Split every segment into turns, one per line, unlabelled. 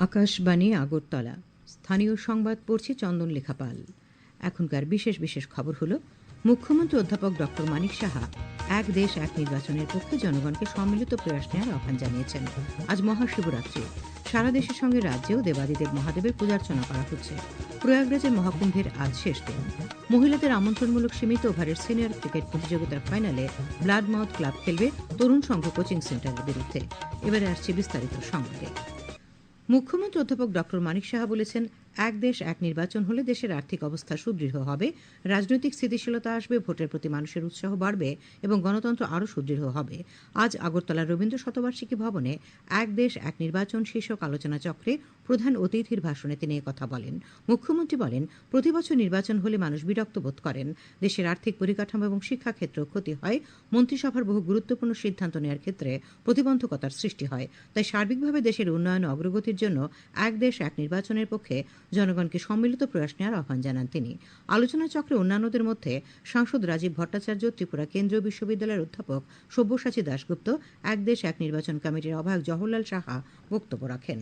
আকাশবাণী আগরতলা স্থানীয় সংবাদ পড়ছি চন্দন লেখাপাল। এখনকার বিশেষ বিশেষ খবর হলো, মুখ্যমন্ত্রী অধ্যাপক ডক্টর মানিক সাহা এক দেশ এক নির্বাচনের পক্ষে জনগণকে সম্মিলিত প্রয়াস নেওয়ার আহ্বান জানিয়েছেন। আজ মহাশিবরাত্রি, সারা দেশের সঙ্গে রাজ্যেও দেবাদিদেব মহাদেবের পূজার্চনা করা হচ্ছে। প্রয়াগরাজের মহাকুম্ভের আজ শেষ দিন। মহিলাদের আমন্ত্রণমূলক সীমিত ওভারের সিনিয়র ক্রিকেট প্রতিযোগিতার ফাইনালে ব্লাডমাউথ ক্লাব খেলবে তরুণ সংঘ কোচিং সেন্টারের বিরুদ্ধে। এবারে আসছে বিস্তারিত সংবাদে। মুখ্যমন্ত্রী অধ্যাপক ডক্টর মানিক সাহা বলেছেন, এক দেশ এক নির্বাচন হলে দেশের আর্থিক অবস্থা সুদৃঢ় হবে, রাজনৈতিক স্থিতিশীলতা আসবে, ভোটের প্রতি মানুষের উৎসাহ বাড়বে এবং গণতন্ত্র আরও সুদৃঢ় হবে। আজ আগরতলার রবীন্দ্র শতবার্ষিকী ভবনে এক দেশ এক নির্বাচন শীর্ষক আলোচনা চক্রে প্রধান অতিথির ভাষণে তিনি কথা বলেন। মুখ্যমন্ত্রী বলেন, প্রতি বছর নির্বাচন হলে মানুষ বিরক্ত বোধ করেন, দেশের আর্থিক পরিকাঠামো এবং শিক্ষাক্ষেত্রেও ক্ষতি হয়, মন্ত্রিসভার বহু গুরুত্বপূর্ণ সিদ্ধান্ত নেওয়ার ক্ষেত্রে প্রতিবন্ধকতার সৃষ্টি হয়। তাই সার্বিকভাবে দেশের উন্নয়ন ও অগ্রগতির জন্য এক দেশ এক নির্বাচনের পক্ষে জনগণকে সম্মিলিত প্রয়াস নেওয়ার আহ্বান জানান তিনি। আলোচনা চক্রে অন্যান্যদের মধ্যে সাংসদ রাজীব ভট্টাচার্য, ত্রিপুরা কেন্দ্রীয় বিশ্ববিদ্যালয়ের অধ্যাপক সব্যসাচী দাশগুপ্ত, এক দেশ এক নির্বাচন কমিটির আহ্বায়ক জওহরলাল সাহা বক্তব্য রাখেন।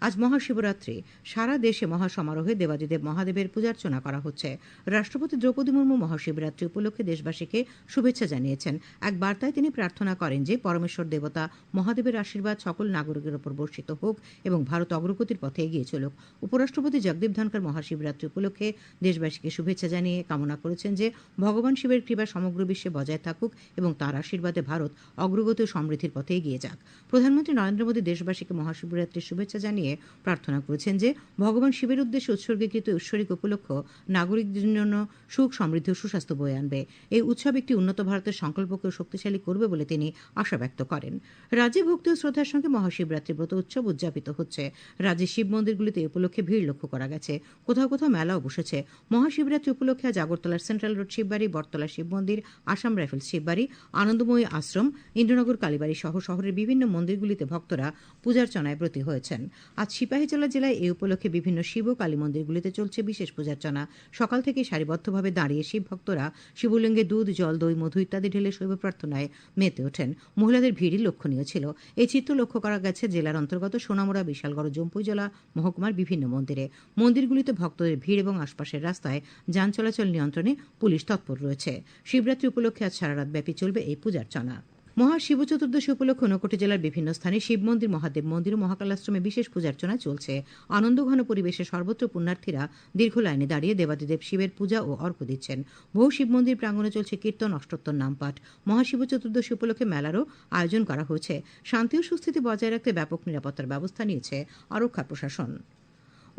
আজ মহাশিবরাত্রি, সারা দেশে মহাসমারোহে দেবাদিদেব মহাদেবের পূজার্চনা করা হচ্ছে। রাষ্ট্রপতি দ্রৌপদী মুর্মু মহাশিবরাত্রি উপলক্ষে দেশবাসীকে শুভেচ্ছা জানিয়েছেন। এক বার্তায় তিনি প্রার্থনা করেন যে পরমেশ্বর দেবতা মহাদেবের আশীর্বাদ সকল নাগরিকের ওপর বর্ষিত হোক এবং ভারত অগ্রগতির পথে এগিয়ে চলুক। উপরাষ্ট্রপতি জগদীপ ধনখড় মহাশিবরাত্রি উপলক্ষে দেশবাসীকে শুভেচ্ছা জানিয়ে কামনা করেছেন যে ভগবান শিবের কৃপা সমগ্র বিশ্বে বজায় থাকুক এবং তাঁর আশীর্বাদে ভারত অগ্রগতি ও সমৃদ্ধির পথে এগিয়ে যাক। প্রধানমন্ত্রী নরেন্দ্র মোদী দেশবাসীকে মহাশিবরাত্রির শুভেচ্ছা জানিয়ে প্রার্থনা করেছেন যে ভগবান শিবের উদ্দেশ্যে উৎসর্গীকৃত ঐশ্বরিক উপলক্ষ নাগরিকদের জন্য সুখ, সমৃদ্ধি ও সুস্বাস্থ্য বয়ে আনবে। এই উৎসব একটি উন্নত ভারতের সংকল্পকে শক্তিশালী করবে বলে তিনি আশা ব্যক্ত করেন। রাজ্যে ভক্তি ও শ্রদ্ধার সঙ্গে মহাশিবরাত্রি ব্রত উৎসব উদযাপিত হচ্ছে। রাজ্যের শিব মন্দিরগুলিতে এই উপলক্ষে ভিড় লক্ষ্য করা গেছে। কোথাও কোথাও মেলাও বসেছে। মহাশিবরাত্রি উপলক্ষে আজ আগরতলার সেন্ট্রাল রোড শিববাড়ি, বটতলা শিব মন্দির, আসাম রাইফেলস শিববাড়ি, আনন্দময়ী আশ্রম, ইন্দ্রনগর কালীবাড়ি সহ শহরের বিভিন্ন মন্দিরগুলিতে ভক্তরা পূজার্চনায় ব্রতী হয়েছেন। আজ সিপাহীজলা জেলায় এই উপলক্ষে বিভিন্ন শিব ও কালী মন্দিরগুলিতে চলছে বিশেষ পূজার্চনা। সকাল থেকে সারিবদ্ধভাবে দাঁড়িয়ে শিব ভক্তরা শিবলিঙ্গে দুধ, জল, দই, মধু ইত্যাদি ঢেলে শৈব প্রার্থনায় মেতে ওঠেন। মহিলাদের ভিড়ই লক্ষণীয় ছিল। এই চিত্র লক্ষ্য করা গেছে জেলার অন্তর্গত সোনামুড়া, বিশালগড়, জম্পুইজলা মহকুমার বিভিন্ন মন্দিরে। মন্দিরগুলিতে ভক্তদের ভিড় এবং আশপাশের রাস্তায় যান চলাচল নিয়ন্ত্রণে পুলিশ তৎপর রয়েছে। শিবরাত্রি উপলক্ষে আজ সারা রাত ব্যাপী চলবে এই পূজার্চনা। মহাশিব চতুর্দশী উপলক্ষে ঊনকোটি জেলার বিভিন্ন স্থানে শিব মন্দির, মহাদেব মন্দির ও মহাকালাশ্রমে বিশেষ পূজার্চনা চলছে। আনন্দঘন পরিবেশে সর্বত্র পুণ্যার্থীরা দীর্ঘ লাইনে দাঁড়িয়ে দেবাদিদেব শিবের পূজা ও অর্ঘ্য দিচ্ছেন। বহু শিব মন্দির প্রাঙ্গণে চলছে কীর্তন, অষ্টোত্তর নামপাঠ। মহাশিব চতুর্দশী উপলক্ষে মেলারও আয়োজন করা হয়েছে। শান্তি ও সুস্থিতি বজায় রাখতে ব্যাপক নিরাপত্তার ব্যবস্থা নিয়েছে আরক্ষা প্রশাসন।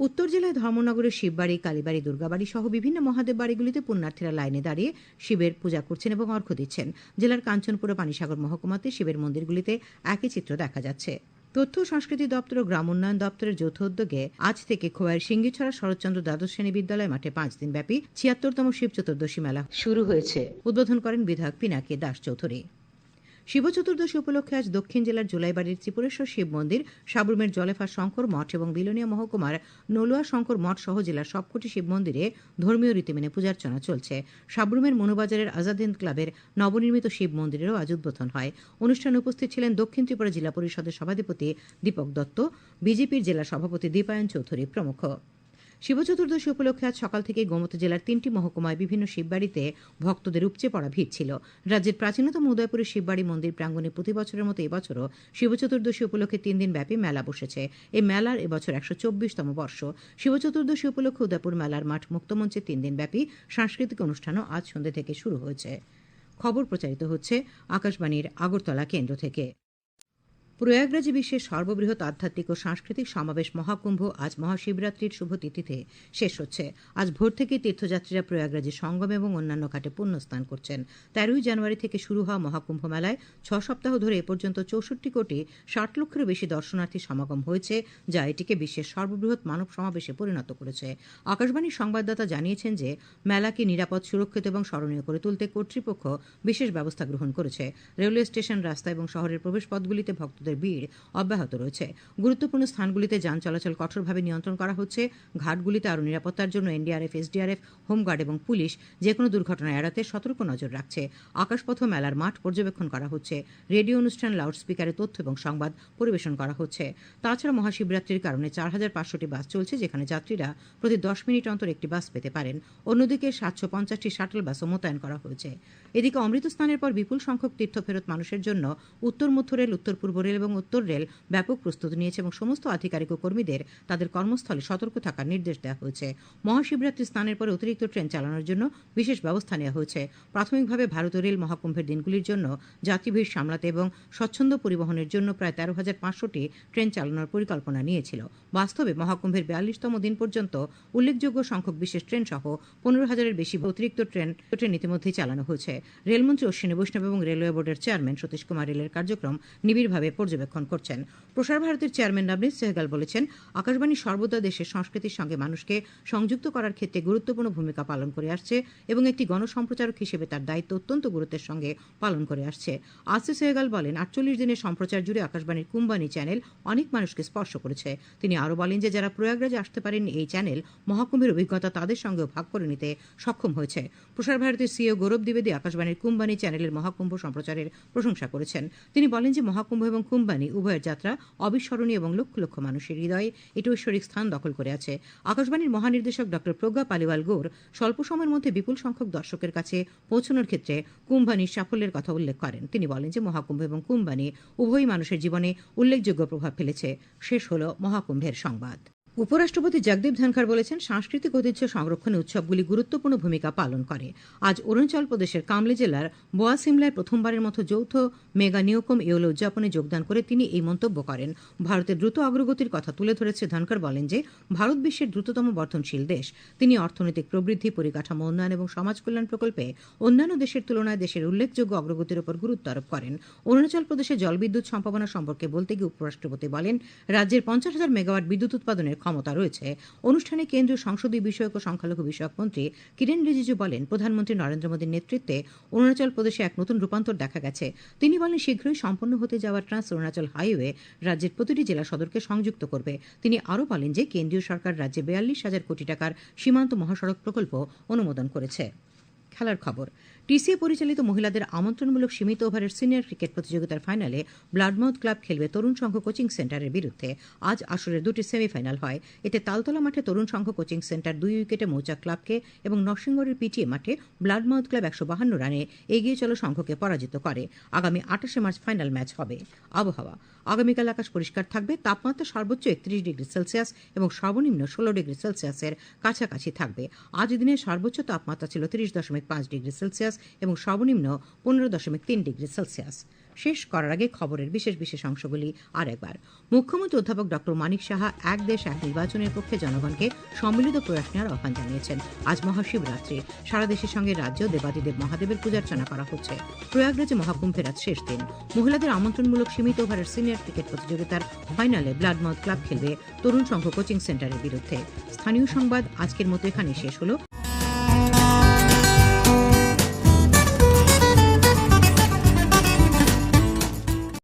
উত্তর জেলায় ধর্মনগরের শিববাড়ি, কালীবাড়ি, দুর্গাবাড়ি সহ বিভিন্ন মহাদেব বাড়িগুলিতে পুণ্যার্থীরা লাইনে দাঁড়িয়ে শিবের পূজা করছেন এবং অর্ঘ্য দিচ্ছেন। জেলার কাঞ্চনপুর ও পানিসাগর মহকুমাতে শিবের মন্দিরগুলিতে একই চিত্র দেখা যাচ্ছে। তথ্য ও সংস্কৃতি দপ্তর ও গ্রাম উন্নয়ন দপ্তরের যৌথ উদ্যোগে আজ থেকে খোয়াইয়ের সিঙ্গিছড়া শরৎচন্দ্র দ্বাদশ শ্রেণী বিদ্যালয় মাঠে 5 দিন ব্যাপী 76তম শিব চতুর্দশী মেলা শুরু হয়েছে। উদ্বোধন করেন বিধায়ক পিনাকি দাস চৌধুরী। শিব চতুর্দশী উপলক্ষে আজ দক্ষিণ জেলার জোলাইবাড়ির ত্রিপুরেশ্বর শিব মন্দির, সাবরুমের জলেফা শঙ্কর মঠ এবং বিলোনিয়া মহকুমার নলুয়া শঙ্কর মঠ সহ জেলার সবকটি শিব মন্দিরে ধর্মীয় রীতি মেনে পূজার্চনা চলছে। সাবরুমের মনুবাজারের আজাদ হিন্দ ক্লাবের নবনির্মিত শিব মন্দিরেরও আজ উদ্বোধন হয়। অনুষ্ঠানে উপস্থিত ছিলেন দক্ষিণ ত্রিপুরা জেলা পরিষদের সভাধিপতি দীপক দত্ত, বিজেপির জেলা সভাপতি দীপায়ন চৌধুরী প্রমুখ। শিব চতুর্দশী উপলক্ষে আজ সকাল থেকে গোমতী জেলার 3টি মহকুমায় বিভিন্ন শিববাড়িতে ভক্তদের উপচে পড়া ভিড় ছিল। রাজ্যের প্রাচীনতম উদয়পুরের শিববাড়ি মন্দির প্রাঙ্গণে প্রতি বছরের মতো এবছরও শিব চতুর্দশী উপলক্ষে 3 দিন ব্যাপী মেলা বসেছে। এই মেলার এবছর 124তম বর্ষ। শিব চতুর্দশী উপলক্ষে উদয়পুর মেলার মাঠ মুক্তমঞ্চে 3 দিন ব্যাপী সাংস্কৃতিক অনুষ্ঠানও আজ সন্ধ্যে থেকে শুরু হয়েছে। খবর প্রচারিত হচ্ছে আকাশবাণীর আগরতলা কেন্দ্র থেকে। প্রয়াগরাজে বিশ্বের সর্ববৃহৎ আধ্যাত্মিক ও সাংস্কৃতিক সমাবেশ মহাকুম্ভ আজ মহাশিবরাত্রির শুভ তিথিতে শেষ হচ্ছে। আজ ভোর থেকে তীর্থযাত্রীরা প্রয়াগরাজে সঙ্গম এবং অন্যান্য ঘাটে পুণ্যস্নান করছেন। 13 জানুয়ারি থেকে শুরু হওয়া মহাকুম্ভ মেলায় 6 সপ্তাহ ধরে এ পর্যন্ত 64 কোটি 60 লক্ষেরও বেশি দর্শনার্থী সমাগম হয়েছে, যা এটিকে বিশ্বের সর্ববৃহৎ মানব সমাবেশে পরিণত করেছে। আকাশবাণীর সংবাদদাতা জানিয়েছেন যে মেলাকে নিরাপদ, সুরক্ষিত এবং স্মরণীয় করে তুলতে কর্তৃপক্ষ বিশেষ ব্যবস্থা গ্রহণ করেছে। রেলওয়ে স্টেশন, রাস্তা এবং শহরের প্রবেশপথগুলিতে ভক্তদের ভক্তদের ভিড় অব্যাহত রয়েছে। গুরুত্বপূর্ণ স্থানগুলিতে যান চলাচল কঠোরভাবে নিয়ন্ত্রণ করা হচ্ছে। ঘাটগুলিতে আরও নিরাপত্তার জন্য এনডিআরএফ, এসডিআরএফ, হোমগার্ড এবং পুলিশ যেকোনো দুর্ঘটনা এড়াতে সতর্ক নজর রাখছে। আকাশপথ মেলার মাঠ পর্যবেক্ষণ করা হচ্ছে। রেডিও অনুষ্ঠান, লাউডস্পিকারে তথ্য এবং সংবাদ পরিবেশন করা হচ্ছে। তাছাড়া মহাশিবরাত্রির কারণে 4,500টি বাস চলছে, যেখানে যাত্রীরা প্রতি 10 মিনিট অন্তর একটি বাস পেতে পারেন। অন্যদিকে 750টি শাটল বাসও মোতায়েন করা হয়েছে। এদিকে অমৃত স্নানের পর বিপুল সংখ্যক তীর্থফেরত মানুষের জন্য উত্তর মধ্য রেল, উত্তর পূর্ব রেল এবং উত্তর রেল ব্যাপক প্রস্তুতি নিয়েছে এবং সমস্ত আধিকারিক ও কর্মীদের তাদের কর্মস্থলে সতর্ক থাকার নির্দেশ দেওয়া হয়েছে। মহাশিবরাত্রি স্নানের পরে অতিরিক্ত ট্রেন চালানোর জন্য বিশেষ ব্যবস্থা নেওয়া হয়েছে। প্রাথমিকভাবে ভারতীয় রেল মহাকুম্ভের দিনগুলির জন্য যাত্রী ভিড় সামলাতে এবং স্বচ্ছন্দ পরিবহনের জন্য প্রায় 13,500টি ট্রেন চালানোর পরিকল্পনা নিয়েছিল। বাস্তবে মহাকুম্ভের 42তম দিন পর্যন্ত উল্লেখযোগ্য সংখ্যক বিশেষ ট্রেন সহ 15,000-এর বেশি অতিরিক্ত ট্রেন ইতিমধ্যেই চালানো হয়েছে। রেলমন্ত্রী অশ্বিনী বৈষ্ণব এবং রেলওয়ে বোর্ডের চেয়ারম্যান সতীশ কুমার রেলের কার্যক্রম নিবিড়ভাবে পর্যবেক্ষণ করছেন। প্রসার ভারতীর চেয়ারম্যান নবনীত সেহগাল বলেছেন, আকাশবাণী সর্বদা দেশের সংস্কৃতির সঙ্গে মানুষকে সংযুক্ত করার ক্ষেত্রে গুরুত্বপূর্ণ ভূমিকা পালন করে আসছে এবং একটি গণসম্প্রচারক হিসেবে তার দায়িত্ব অত্যন্ত গুরুত্বের সঙ্গে পালন করে আসছে। আসি সেহগাল বলেন, 48 দিনের সম্প্রচার জুড়ে আকাশবাণীর কুম্বানি চ্যানেল অনেক মানুষকে স্পর্শ করেছে। তিনি আরও বলেন যে যারা প্রয়াগরাজে আসতে পারেননি, এই চ্যানেল মহাকুম্ভের অভিজ্ঞতা তাদের সঙ্গেও ভাগ করে নিতে সক্ষম হয়েছে। প্রসার ভারতীর সিইও গৌরব দ্বিবেদী আকাশবাণীর কুম্বানি চ্যানেলের মহাকুম্ভ সম্প্রচারের প্রশংসা করেছেন। তিনি বলেন যে মহাকুম্ভ এবং কুম্বানি উভয়ের যাত্রা অবিস্মরণীয় এবং লক্ষ লক্ষ মানুষের হৃদয়ে এটি ঐশ্বরিক স্থান দখল করে আছে। আকাশবাণীর মহানির্দেশক ড প্রজ্ঞা পালিওয়াল গৌর স্বল্প সময়ের মধ্যে বিপুল সংখ্যক দর্শকের কাছে পৌঁছানোর ক্ষেত্রে কুম্বানির সাফল্যের কথা উল্লেখ করেন। তিনি বলেন যে মহাকুম্ভ এবং কুম্বানি উভয়ই মানুষের জীবনে উল্লেখযোগ্য প্রভাব ফেলেছে। শেষ হল মহাকুম্ভের সংবাদ। উপরাষ্ট্রপতি জগদীপ ধনখড় বলেছেন, সাংস্কৃতিক ঐতিহ্য সংরক্ষণে উৎসবগুলি গুরুত্বপূর্ণ ভূমিকা পালন করে। আজ অরুণাচল প্রদেশের কামলে জেলার বোয়া সিমলায় প্রথমবারের মতো যৌথ মেগা নিয়োকম ইয়োলো উদযাপনে যোগদান করে তিনি এই মন্তব্য করেন। ভারতের দ্রুত অগ্রগতির কথা তুলে ধরে শ্রী ধনখড় বলেন যে ভারত বিশ্বের দ্রুততম বর্ধনশীল দেশ। তিনি অর্থনৈতিক প্রবৃদ্ধি, পরিকাঠামো উন্নয়ন এবং সমাজ কল্যাণ প্রকল্পে অন্যান্য দেশের তুলনায় দেশের উল্লেখযোগ্য অগ্রগতির উপর গুরুত্ব আরোপ করেন। অরুণাচল প্রদেশে জলবিদ্যুৎ সম্ভাবনা সম্পর্কে বলতে গিয়ে উপরাষ্ট্রপতি বলেন, রাজ্যের 50,000 মেগাওয়াট বিদ্যুৎ উৎপাদনের ক্ষমতা রয়েছে। অনুষ্ঠানে কেন্দ্রীয় সংসদীয় বিষয়ক ও সংখ্যালঘু বিষয়ক মন্ত্রী কিরেন রিজিজু বলেন, প্রধানমন্ত্রী নরেন্দ্র মোদীর নেতৃত্বে অরুণাচল প্রদেশে এক নতুন রূপান্তর দেখা গেছে। তিনি বলেন, শীঘ্রই সম্পন্ন হতে যাওয়া ট্রান্স অরুণাচল হাইওয়ে রাজ্যের প্রতিটি জেলা সদরকে সংযুক্ত করবে। তিনি আরও বলেন যে কেন্দ্রীয় সরকার রাজ্যে 42,000 কোটি টাকার সীমান্ত মহাসড়ক প্রকল্প অনুমোদন করেছে। খেলার খবর। টিসিএ পরিচালিত মহিলাদের আমন্ত্রণমূলক সীমিত ওভারের সিনিয়র ক্রিকেট প্রতিযোগিতার ফাইনালে ব্লাডমাউথ ক্লাব খেলবে তরুণ সংঘ কোচিং সেন্টারের বিরুদ্ধে। আজ আসরের দুটি সেমিফাইনাল হয়। এতে তালতলা মাঠে তরুণ সংঘ কোচিং সেন্টার 2 উইকেটে মৌচাক ক্লাবকে এবং নরসিংগড়ের পিটিএ মাঠে ব্লাডমাউথ ক্লাব 152 রানে এগিয়ে চলো সংঘকে পরাজিত করে। আগামী 28শে মার্চ ফাইনাল ম্যাচ হবে। আবহাওয়া। আগামীকাল আকাশ পরিষ্কার থাকবে। তাপমাত্রা সর্বোচ্চ 31 ডিগ্রি সেলসিয়াস এবং সর্বনিম্ন 16 ডিগ্রি সেলসিয়াসের কাছাকাছি থাকবে। আজ দিনের সর্বোচ্চ তাপমাত্রা ছিল 30.5 ডিগ্রি সেলসিয়াস এবং সর্বনিম্ন 15.3 ডিগ্রি সেলসিয়াস। শেষ করার আগে খবরের বিশেষ বিশেষ অংশগুলি আরেকবার। মুখ্যমন্ত্রী অধ্যাপক ড মানিক সাহা এক দেশ এক নির্বাচনের পক্ষে জনগণকে সম্মিলিত প্রয়াস নেওয়ার আহ্বান জানিয়েছেন। আজ মহাশিবরাত্রি। সারা দেশের সঙ্গে রাজ্য দেবাদিদেব মহাদেবের পূজার্চনা করা হচ্ছে। প্রয়াগরাজে মহাকুম্ভের আজ শেষ দিন। মহিলাদের আমন্ত্রণমূলক সীমিত ওভারের সিনিয়র ক্রিকেট প্রতিযোগিতার ফাইনালে ব্লাডমাউথ ক্লাব খেলবে তরুণ সংঘ কোচিং সেন্টারের বিরুদ্ধে। স্থানীয় সংবাদ আজকের মতো এখানে শেষ হল।